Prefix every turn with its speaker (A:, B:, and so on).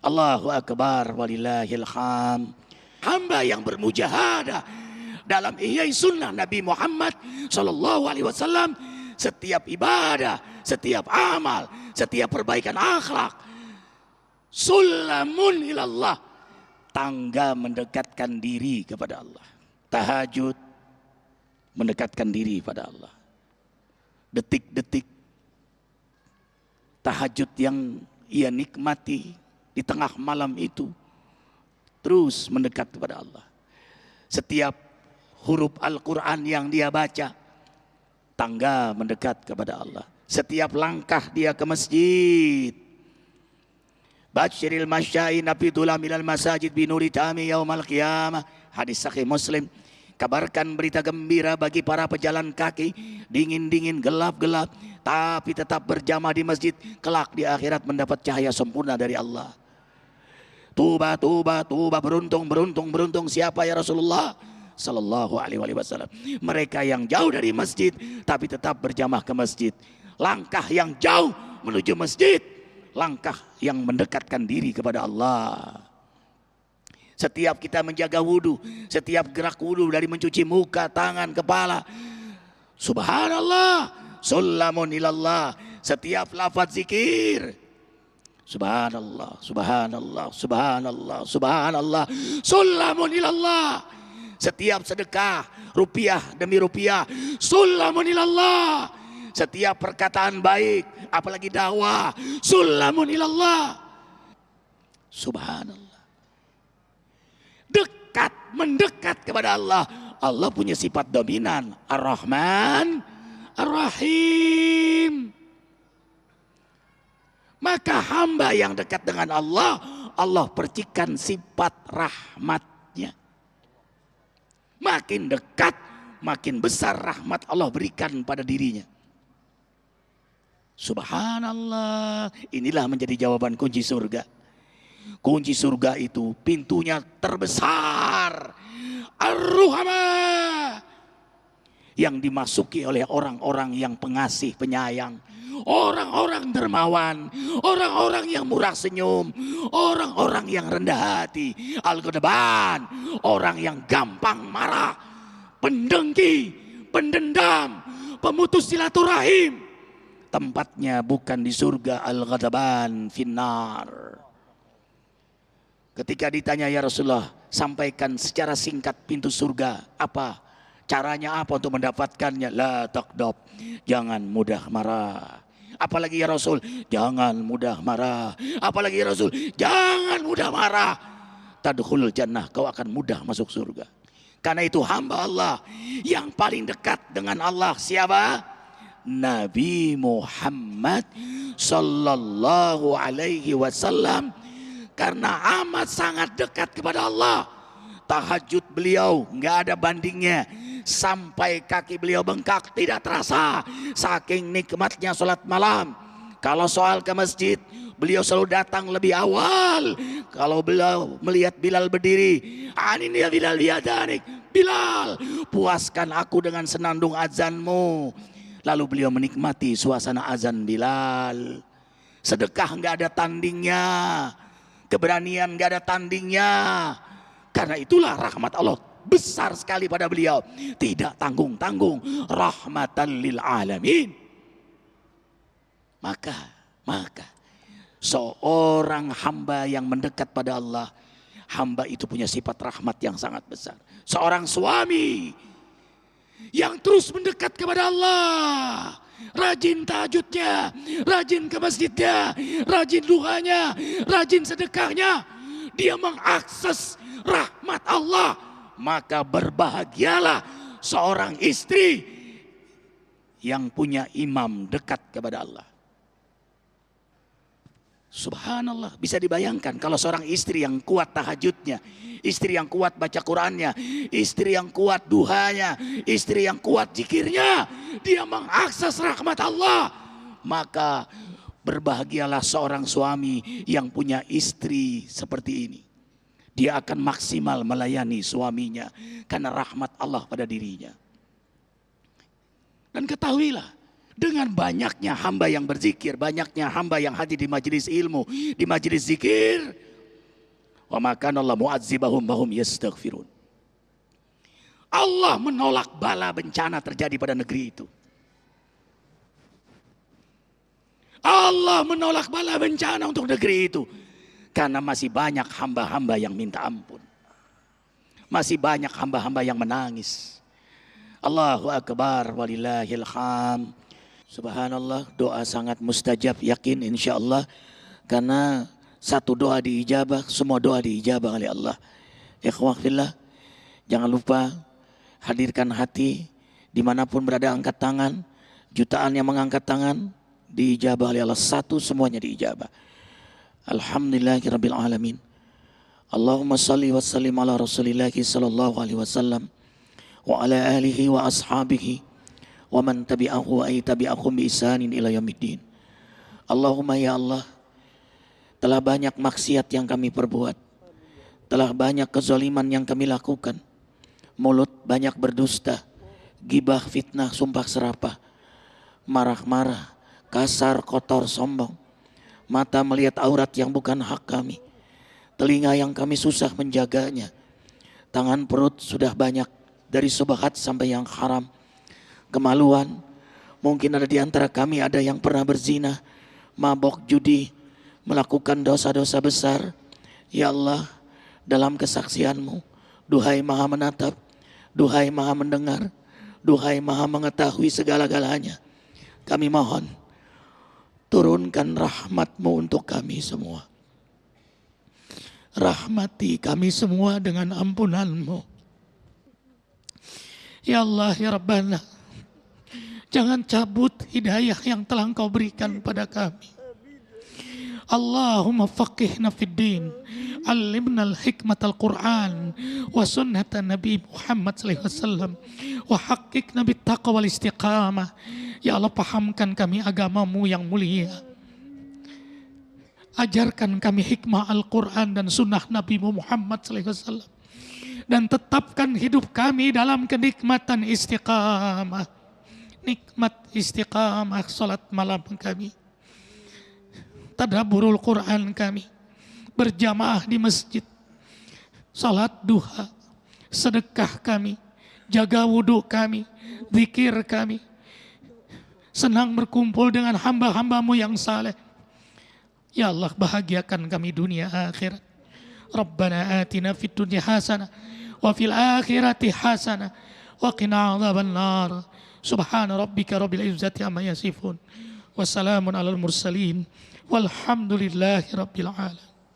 A: Allahu Akbar walillahil hamd. Hamba yang bermujahadah dalam ihya sunnah Nabi Muhammad sallallahu alaihi wasallam, setiap ibadah, setiap amal, setiap perbaikan akhlak, sulamun ilallah, tangga mendekatkan diri kepada Allah. Tahajud mendekatkan diri pada Allah. Detik-detik tahajud yang ia nikmati di tengah malam itu terus mendekat kepada Allah. Setiap huruf Al-Quran yang dia baca, tangga mendekat kepada Allah. Setiap langkah dia ke masjid, Basyiril masya'in nafidullah minal masajid binuri tami yaumal qiyamah. Hadis sahih Muslim. Kabarkan berita gembira bagi para pejalan kaki, dingin-dingin, gelap-gelap, tapi tetap berjamaah di masjid, kelak di akhirat mendapat cahaya sempurna dari Allah. Tuba, tuba, tuba, beruntung, beruntung, beruntung. Siapa ya Rasulullah? Sallallahu alaihi wasallam. Mereka yang jauh dari masjid tapi tetap berjamaah ke masjid. Langkah yang jauh menuju masjid, langkah yang mendekatkan diri kepada Allah. Setiap kita menjaga wudu, setiap gerak wudu dari mencuci muka, tangan, kepala, subhanallah, sulamun ilallah. Setiap lafaz zikir, subhanallah, subhanallah, subhanallah, subhanallah, sulamun ilallah. Setiap sedekah, rupiah demi rupiah, sulamun ilallah. Setiap perkataan baik, apalagi dakwah, sulamun ilallah. Subhanallah. Dekat, mendekat kepada Allah. Allah punya sifat dominan, Ar-Rahman, Ar-Rahim. Maka hamba yang dekat dengan Allah, Allah percikan sifat rahmatnya. Makin dekat, makin besar rahmat Allah berikan pada dirinya. Subhanallah. Inilah menjadi jawaban kunci surga. Kunci surga itu pintunya terbesar, Ar-Ruhama, yang dimasuki oleh orang-orang yang pengasih, penyayang, orang-orang dermawan, orang-orang yang murah senyum, orang-orang yang rendah hati, Al-Ghadaban, orang yang gampang marah, pendengki, pendendam, pemutus silaturahim. Tempatnya bukan di surga, Al-Ghadaban finnar. Ketika ditanya, ya Rasulullah, sampaikan secara singkat pintu surga apa? Caranya apa untuk mendapatkannya? La taqdab, jangan mudah marah. Apalagi ya Rasul, jangan mudah marah. Apalagi ya Rasul, jangan mudah marah. Tadkhulul jannah, kau akan mudah masuk surga. Karena itu hamba Allah yang paling dekat dengan Allah siapa? Nabi Muhammad sallallahu alaihi wasallam. Karena amat sangat dekat kepada Allah. Tahajud beliau nggak ada bandingnya. Sampai kaki beliau bengkak tidak terasa. Saking nikmatnya sholat malam. Kalau soal ke masjid, beliau selalu datang lebih awal. Kalau beliau melihat Bilal berdiri, "Anin ya Bilal biadanik, Bilal, puaskan aku dengan senandung azanmu." Lalu beliau menikmati suasana azan Bilal. Sedekah nggak ada tandingnya. Keberanian gak ada tandingnya. Karena itulah rahmat Allah besar sekali pada beliau. Tidak tanggung-tanggung. Rahmatan lil alamin. Maka seorang hamba yang mendekat pada Allah, hamba itu punya sifat rahmat yang sangat besar. Seorang suami yang terus mendekat kepada Allah, rajin tahajudnya, rajin ke masjidnya, rajin duhanya, rajin sedekahnya, dia mengakses rahmat Allah. Maka berbahagialah seorang istri yang punya imam dekat kepada Allah. Subhanallah, bisa dibayangkan kalau seorang istri yang kuat tahajudnya, istri yang kuat baca Qurannya, istri yang kuat duhanya, istri yang kuat zikirnya, dia mengakses rahmat Allah. Maka berbahagialah seorang suami yang punya istri seperti ini. Dia akan maksimal melayani suaminya karena rahmat Allah pada dirinya. Dan ketahuilah, dengan banyaknya hamba yang berzikir, banyaknya hamba yang hadir di majelis ilmu, di majelis zikir, Wa ma kana Allah mu'adzibahum wa hum yastaghfirun. Allah menolak bala bencana terjadi pada negeri itu. Allah menolak bala bencana untuk negeri itu. Karena masih banyak hamba-hamba yang minta ampun. Masih banyak hamba-hamba yang menangis. Allahu Akbar walillahil hamd. Subhanallah, doa sangat mustajab, yakin insyaallah. Karena satu doa diijabah, semua doa diijabah oleh Allah. Ikhwah fillah, jangan lupa hadirkan hati dimanapun berada, angkat tangan. Jutaan yang mengangkat tangan diijabah oleh Allah, satu semuanya diijabah. Alhamdulillahirabbil alamin. Allahumma salli wa sallim ala Rasulillah sallallahu alaihi wasallam wa ala alihi wa ashabihi wa man tabi'ahu ay tabi'ahum bi ihsanin ila yaumiddin. Allahumma ya Allah, telah banyak maksiat yang kami perbuat, telah banyak kezaliman yang kami lakukan. Mulut banyak berdusta, gibah, fitnah, sumpah serapah, marah-marah, kasar, kotor, sombong. Mata melihat aurat yang bukan hak kami, telinga yang kami susah menjaganya, tangan perut sudah banyak dari subhat sampai yang haram, kemaluan. Mungkin ada di antara kami ada yang pernah berzina, mabok, judi, melakukan dosa-dosa besar. Ya Allah, dalam kesaksian-Mu, duhai Maha menatap, duhai Maha mendengar, duhai Maha mengetahui segala-galanya, kami mohon turunkan rahmat-Mu untuk kami semua. Rahmati kami semua dengan ampunan-Mu. Ya Allah, ya Rabbana, jangan cabut hidayah yang telah Engkau berikan pada kami. Allahumma faqihna fid din, alimna al-hikmat al-Quran wa sunnata Nabi Muhammad sallallahu alaihi wasallam, wa haqiqna bit taqwa wal istiqamah. Ya Allah, pahamkan kami agama-Mu yang mulia. Ajarkan kami hikmah Al-Quran dan sunnah Nabi Muhammad sallallahu alaihi wasallam, dan tetapkan hidup kami dalam kenikmatan istiqamah. Nikmat istiqamah salat malam kami, tadabburul Quran kami, berjamaah di masjid, salat duha, sedekah kami, jaga wudhu kami, zikir kami, senang berkumpul dengan hamba-hamba-Mu yang saleh. Ya Allah, bahagiakan kami dunia akhirat. Rabbana atina fid dunya hasanah wa fil akhirati hasanah wa qina adzabannar. Subhana rabbika rabbil izzati amma yasifun. Wassalamun alal mursalin. Walhamdulillahi rabbil alamin.